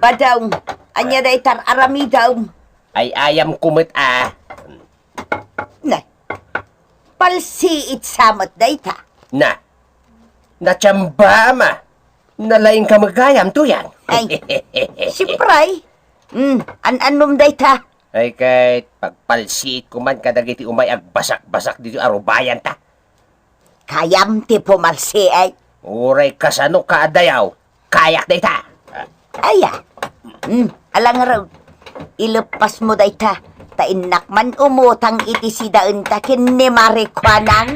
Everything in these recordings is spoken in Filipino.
Badaw, anya day tar arami daw. Ay ayam kumit Na, palsiit samot day ta. Na, natsamba ma. Nalaing ka magayam to yan. Ay, siyempre. An-anom day ta. Ay kahit pagpalsiit ko man kadagiti umay agbasak-basak dito arubayan ta. Kayam ti pumalsi ay. Uray kasano kaadayaw. Kayak day ta. Aya. Alang raw. Ilepas mo day ta. Tainak man umutang iti si daun ta kin ni Marikwanang.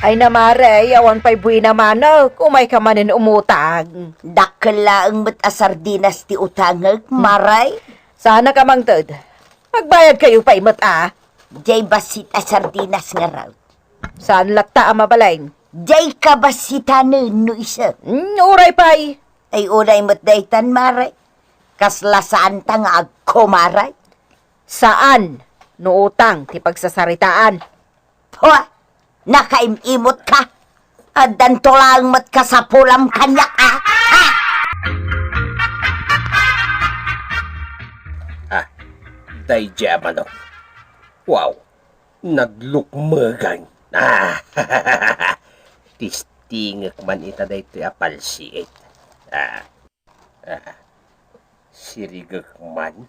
Ay namare, awan pa'y buwi naman kumay ka manin umutang. Dakla ang mat asardinas ti utangag, maray. Sana ka mang tod. Magbayad kayo pa'y Jay basit asardinas nga raw. Saan latta ang mabalain? Jay ka basitanin no isa. Uray pa'y. Ay unay mat daytan, maray. Kasla saan ta nga agko, maray. Saan? No utang, ti pagsasaritaan. Pwa, nakaimimot ka. At dantolang mat ka sa pulam kanyak, Dayja manok. Wow. Naglukmagan. Tistingak man ita dayto apalsiit. Sirigak man.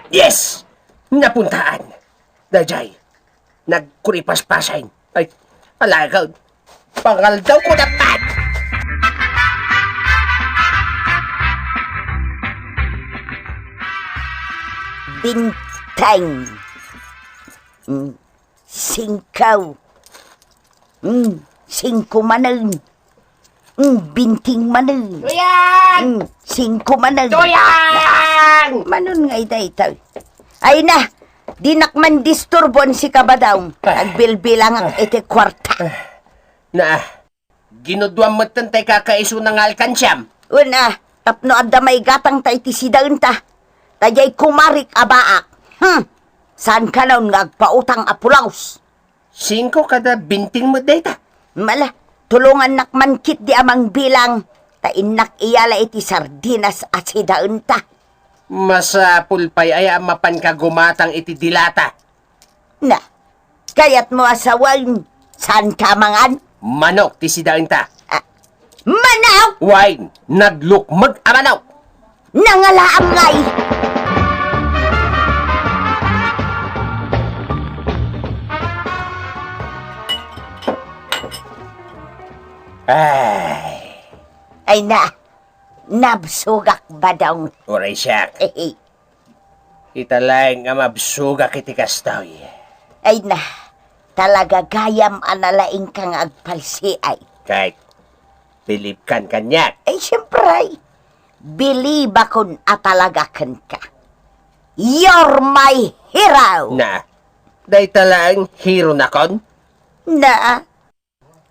Yes! Napuntaan. Dajay. Nagkuripaspasain. Ay, alagaw. Pangaldaw ko dapat. Bintang. Singkaw. Singko manan. Binting manan. Tuyang! Singko manan. Tuyang! Manon nga ita. Ay na, dinakman disturbon si kabadaw. Nagbilbilang ang iti kwarta. Na, ginudwang mo tantay kakaiso ng alkansyam. Una, tapno adda may gatang ta iti sidaun ta. Tajay kumarik abaak. Saan ka naon nga agpautang apulaos? 5 kada binting mo data. Mala, tulungan nakmankit di amang bilang. Tainak iyala iti sardinas at sidaun ta. Masapul pa'y ay mapan ka gumatang iti dilata. Na, kayat mo asawan. Saan ka mangan? Manok ti sidain ta. Manaw! Wine, naglukmag amanaw. Nangalaam ngay! Ay na, nabsugak ba daw? Oray siyak. Italang nga mabsuga kiti kastoy. Ay na, talaga gayam analaing kang agpalsi ay. Kahit bilib kan kanyak. Ay siyempre, believe akon atalagakan ka. You're my hero! Na, day talang hero na kon? Na,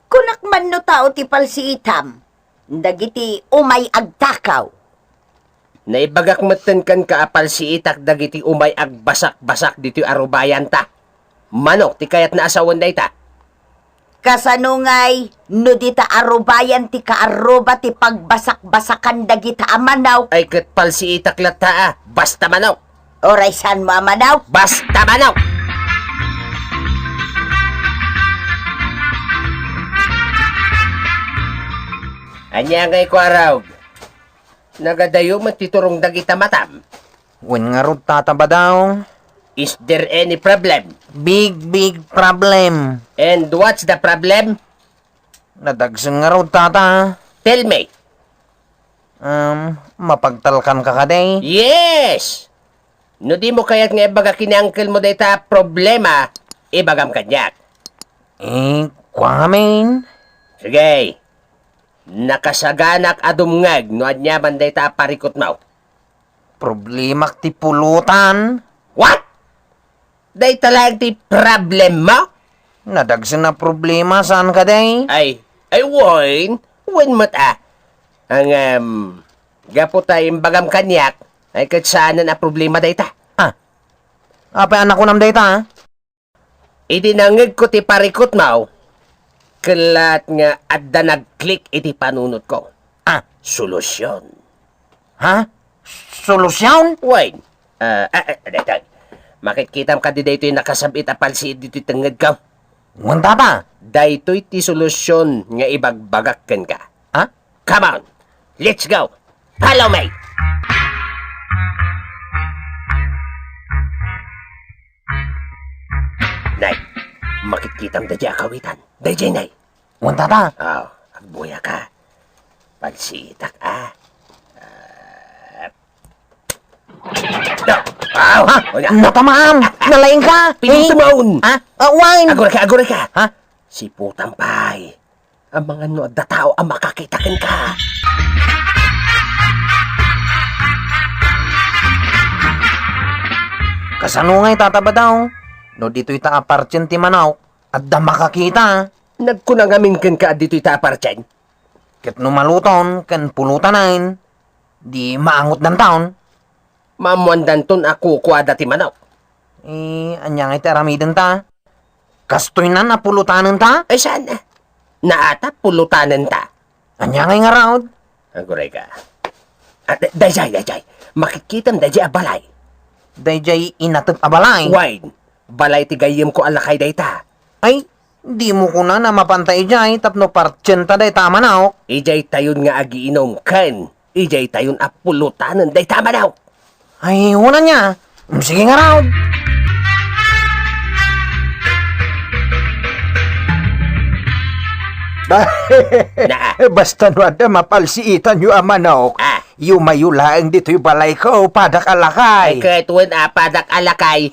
kunak man no tao ti palsi itam, dagiti umay agtakaw. Naibagak matan kan kaapal si itak dagiti umay agbasak-basak dito arubayan ta. Manok ti kayat na asawan day ta. Kasanungay, no dita arubayan ti kaaruba ti pagbasak-basakan dagita amanaw. Ay katpal si itak lata basta manok. Oray san mo amanaw? Basta manok! Anya ngay ko araw. Nagadayo matiturong dagita matam. Wen nga rod tataba daw. Is there any problem? Big problem. And what's the problem? Nadagsan nga rod tata. Tell me. Mapagtalkan ka kaday. Yes! No di mo kaya't nga ibaga kinangkel mo data problema, ibagam kanyak. Kwamin. Sige. Nakasaganak adumngag no adnyaman data parikot mo. Problemak ti pulutan. What? Day talag ti problem mo? Nadagsan na problema saan kaday? Ay wine mat Ang gapo tayong bagam kanyak, ay katsaanan na problema dayta. Apa anak ko nam dayta? Idinangag ko ti parikot mo. Kalat nga adda nag-click iti panunot ko. Ah, Solusyon. ha? Solusyon? Wait. Daytoy. Makikita ka di daytoy nakasabit apal si dito'y tangad ka. Wan tata. Daytoy ti solusyon nga ibagbagakken ka. Ha? Come on. Let's go. Follow me. Nay, makikitang dadya kawitan. Dadya, nay. Wan tata. Agbuya ka. Pagsitak, Ha? Natamaan! Nalaing ka! Pinutumaon! Ha? Wine! Agora ka! Ha? Si Putang Pay. Ang mga no da tao ang makakitakin ka. Kasano nga'y tataba daw? No dito'y taapartyan ti Manaw. At da makakita. Nagkunangamin ka dito'y tapartyan. Ket numaluton, ken pulutanin. Di maangot ng taon. Mamuandan ton ako kuwada ti Manaw. Anya nga'y taramiden ta. Kastoy na napulutanin ta. Ay sana. Naata pulutanan ta. Anya nga'y nga raod. Aguray ka. Dajay. Makikitam dajay abalay. Dayjay inatag abalay. Wine. Balay ti gayem ko alakay dayta. Ay, di mo ko na mapantay jay tapno partyan ta day tama na. Ijay tayon nga agiinom kan. Ijay tayon apulutanan dayta Manaw. Ay, una niya. Sige nga raod. Naa. Basta no ada mapalsiitan yu amanok. Yu mayulaang dito'y balay ko, padak Ay alakay. katuan apadak alakay.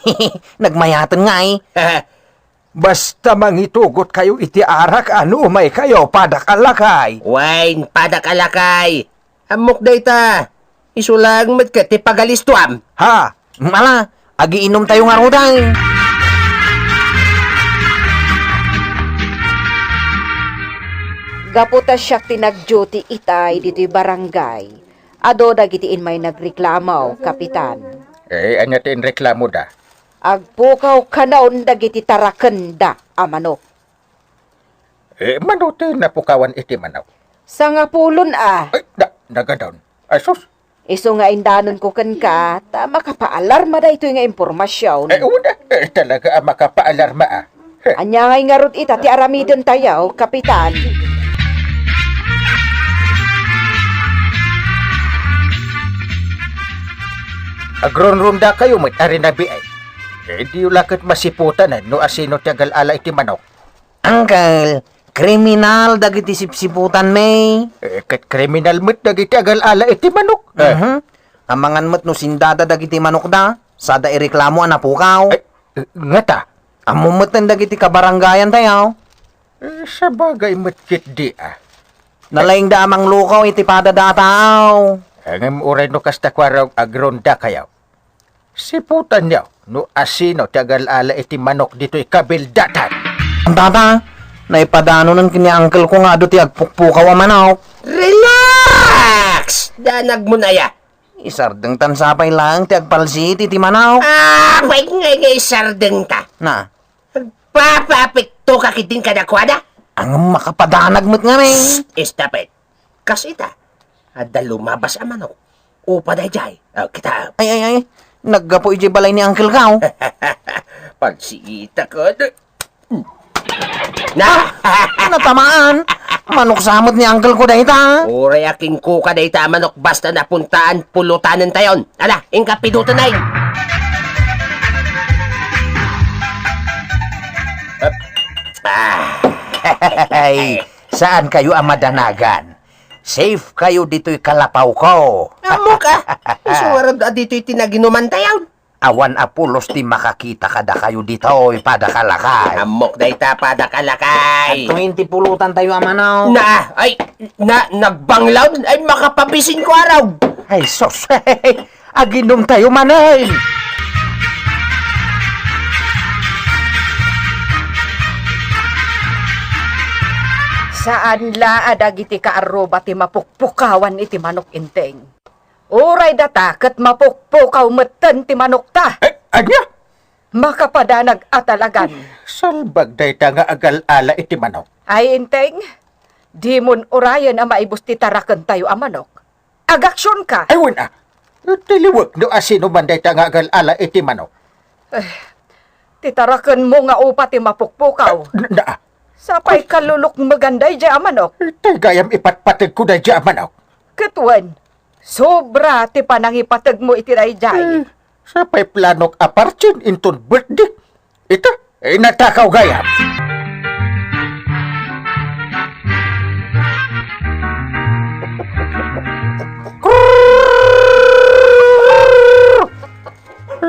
Nagmayatan nga Basta mangitugot kayo iti arak, ano umay kayo, padak alakay. Wine, padak alakay. Amok dayta. Isulang mat ka ti pagalistuam. Ha? Mala, agiinom tayo nga roday. Gaputa siyak tinag-duty itay dito'y barangay. Ado dagitiin may nagreklamaw, kapitan. Anya tin reklamo da. Agpukaw kanaon dagiti tarakenda, amanok. Manutin na pukawan iti Manaw. Sa nga pulon Nagadon. Ay, sus. Iso nga indanon ko kan ka, ta makapaalarma da ito nga impormasyon. Una, talaga ang makapaalarma Anya ngay nga rod ita ti aramidon tayaw, kapitan. Agron-runda kayo mat arinabi ay. Di ulakit masiputan no asino tiagal ala iti Manok. Uncle, kriminal dagiti sipsiputan may. Kat kriminal mat dagiti agal ala iti Manok. Amangan mo't no sindada dagiti manok da. Sada ireklamo na pukaw. Ngata. Amumot ng dagiti kabaranggayan tayo. Sa bagay matkit di Nalaing da amang lukaw iti padadataw. Ang uray no kastakwaraw agronda kayaw. Siputan niyaw no asino tiagal ala iti Manok dito'y kabildatan. Ang tata, naipadano ng kini uncle ko nga do ti agpukpukaw a manok. Relax! Danag mo na ya. Isardeng tansapay lang ti agpalsi ti manok. Wait nga sardeng ta. Na, Papapikto ka kiting kadakwada? ang makapadanag mo't nga may. Stop it. Kasita. Ada lumabas ang Manok. Upa day jay. Kita. Ay. Naggapo iji balay ni uncle ka. Pagsiita ko. Na! Natamaan. Manok samot ni uncle ko dahil ta. Uray aking kuka dayta Manok basta napuntaan pulutanan tayon. Ala, ingka pidutan na Ay, saan kayo ang madanagan? Safe kayo dito'y kalapaw ko. Amo ka. Isuwarad dito'y tinaginuman tayon. Awan apulos di makakita kada kayo dito'y padakalakay. Amok dayta padakalakay. 20 pulutan tayo ang manok. Nagbanglaw. Ay, makapabisin ko araw. Ay, sos. Aginom tayo manay. Saan la adagiti kaaroba ti mapukpukawan iti manok inteng. Uray data ket mapukpukaw metten ti manok ta. Anya? makapadanag atalagan. Salbag day ta nga agal-ala iti manok. Ay, inteng, di mon orayan ang maibus ti tarakan tayo ang manok. Agaksyon ka. Ay, wala. Tiliwag no asino man day ta nga agal-ala iti manok. Titarakan mo nga upa ti mapukpukaw. Na, Sapay kalulok maganday di ang manok. tagayam ipatpatid ko day di manok. Katwan, sobra ti panangipatag mo iti dayjay. Sapay planok apartsin inton birthday. Ito, natakaw gayam.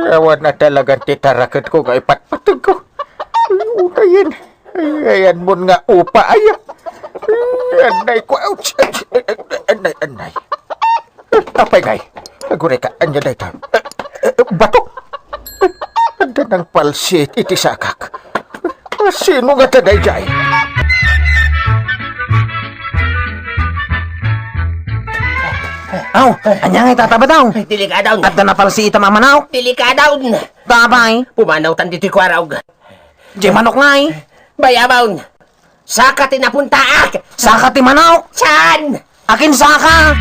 Awan na talagang titarakat ko nga ipatpatid ko. Unayin. Ayan mo nga upa aya. Anay ko. Ouch. Anay. Apay ngay. Agure ka. Anya na ito. Bato. Anda ng palsit iti sakak. Sino nga taday jay? Aw, anya nga tataba daw. Delikadaw na. At na napalsiita mamanaw. Delikadaw na. Tabay. Pumanaw tan dito'y kwaraw. Di manok nga eh. Bayabaw na. Saka tinapuntaak. Saka ti manok. Saan? Akin saka.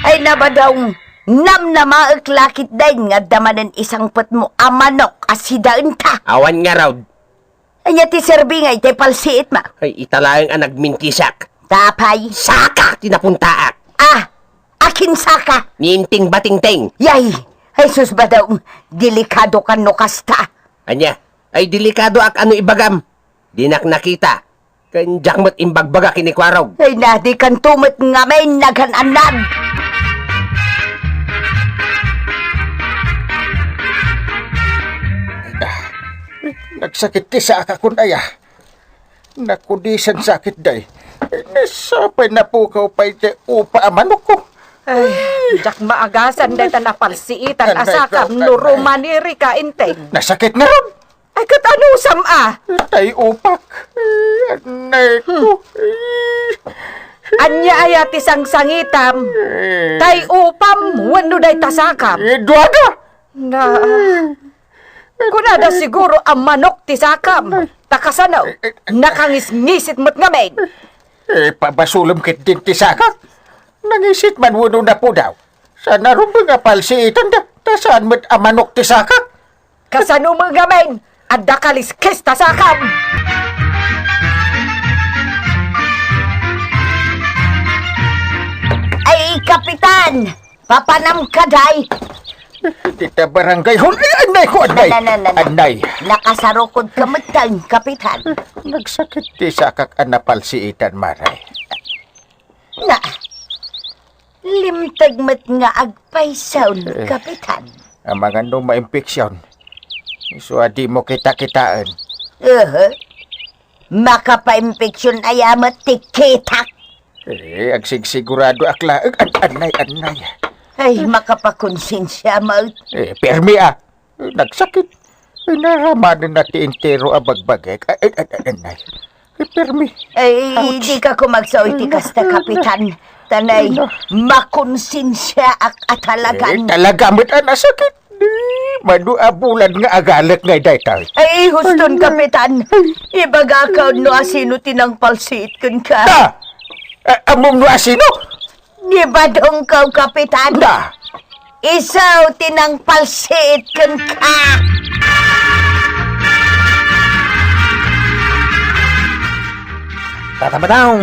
Ay nabadaw, nam na maaklakit din nga damanan isang put mo amanok asidaan ta. Awan nga raw. Anya ti serbi nga iti palsiit ma. Ay italayang ang nagmintisak. Tapay. Saka tinapuntaak. Ah, akin saka. Ninting batingting. Yay, ay sus ba daw, delikado ka no kasta. Anya, ay delikado ak ano ibagam. Dinak nakita. Kanjak mo't imbagbaga kinikwaraw. Ay nadi kan tumit nga may naghananad. Nagsakit ti sa akakon aya. Nakudisan sakit day. Nasapay na po ka pa iti upa manok ko. Ay, jak maagasan dahil napalsiitan asakam no romaniri ka inteng. Nasakit nga ron. Ay, kat ano sama? Tay upak. Anay ko. Anya ayat isang sangitam. Tay upam, wano day tasakam. Duada. Na, kunada siguro ang manok ti sakam. Takasanaw, nakangis-ngisit mo't ngamen. Pabasulom kit din ti sakak. Nangisit man wano na po daw. Sana rin mga palsiitan da. Tasaan mo't amanok ti sakak. Kasano mo ngamen, at dakaliskis tasakam. Ay, kapitan, papanam ka day. Tita barangay hon. Ay, anay ko, anay. Anay. Nakasarukod ka matang, kapitan. Nagsakit ti sakak anapalsiitan maray. Na, limtag mat nga agpaysawn, kapitan. Ang mga ma-impeksyon. So, di mo kita-kitaan. Makapa-impeksyon ayamat tikitak. Agsigsigurado akla. Anay. Ay, makapakonsensya mo. Permi nagsakit. Naramanin na ti intero abagbagek. Anay. Permi. Ay, di ka kumagsaw iti kasta, kapitan. Tanay, makonsensya ak atalagan. Talaga mo't nasakit. Manu abulan nga agalat nga daytay. Ay, huston, kapitan. Ibaga ka no asino tinang palsit kun ka. Da! Amom no asino? Di ba dong ka, kapitan? Da! Isaw tinang palsit kun ka. Tataba daw.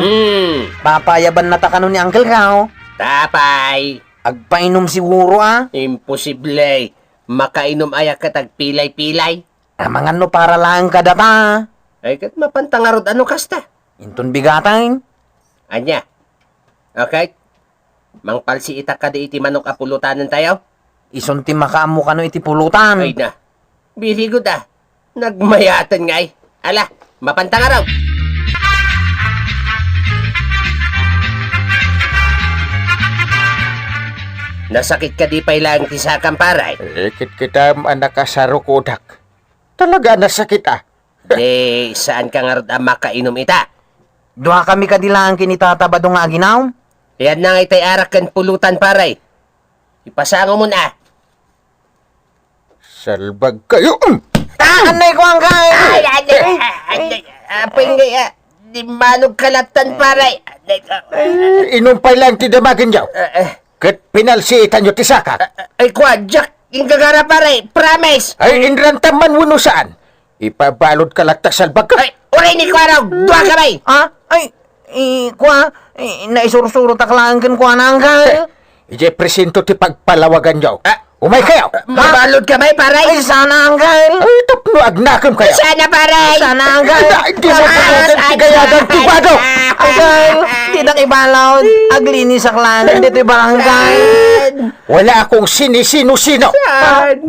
Papayaban na takano ni Uncle Kao. Tapay. Agpainom siguro Imposible. Makainom ayak katag pilay-pilay. Amangan no para lang kadata. Ay kat mapantangarod ano kasta. Inton bigatain. Anya. Okay? Mangpalsi itak ka di iti manok apulutanan tayo? Isunti makaamo ka no iti pulutan. Ay na. Very good Nagmayatan nga Ala, mapantangaraw. Nasakit ka di pa ilang tisakang paray. Ikit kita anak kasarukodak. Talaga nasakit Saan ka nga rod ang makainom ita? Duha kami kadilang kinitataba do nga aginaw. Yan na nga itay arak kan pulutan, paray. Ipasango mo na. Salbag kayo. Anay ko ang kay! Apay nga, di manog kalatan, paray. Inumpay lang ti damagin yaw. Kat pinalsiitan nyo ti sakak. Ay, Jack, yung gagara, paray. Promise. Ay inrantaman mo saan. Ipabalod ka lakta salbag ka. Ay, uray ni Kwaraw, duwa ka bay. Ha? Ay, naisuro-suro taklaan kan kuha na ang kay! Ije presinto ti pagpalawagan yaw. Umay kayo. Mabalod ka bay, paray. Ay, sana ang kay! Ay tapno agnakam kayo. Sana, paray. Sana ang kay! Di mo pagkakan ti gayagang tibado. Ang kay! Di na kibalawd! Aglinis sa klan! Dito'y barangay! Wala akong sinisino-sino.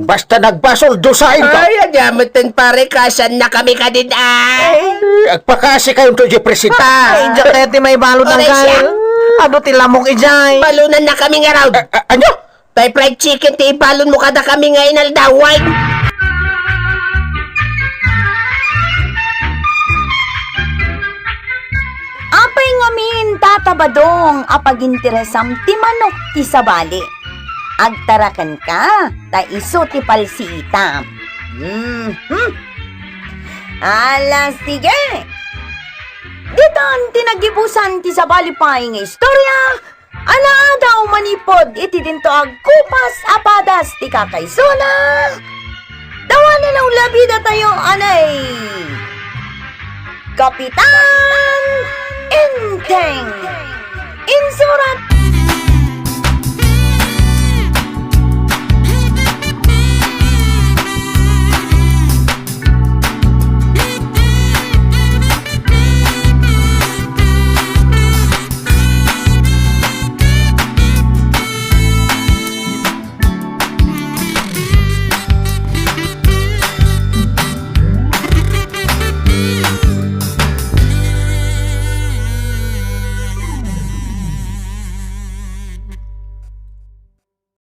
Basta nagbasol dosain ka. Ay, adyamutan, pare. Kasan na kami ka din, ay. Agpakasi kayo to ije presinto. Ay, jakete may balot ang Oray kay! siya. Ado tilamok ijay! Balunan na kami nga raw. Ano? Tay fried chicken, ti ibalon mo kada kami nga inaldaway. Apay ngamin tatabadong apaginteresam ti manok ti sabali. Agtarakan ka, ta iso ti palsiitam. Ala, sige. Ditan tinagibusan ti sabali pa nga istorya. Ala daw manipod iti dinto agkupas apadas ti kakaysona. Dawan na labida tayo anay. Kapitan Inteng Insurat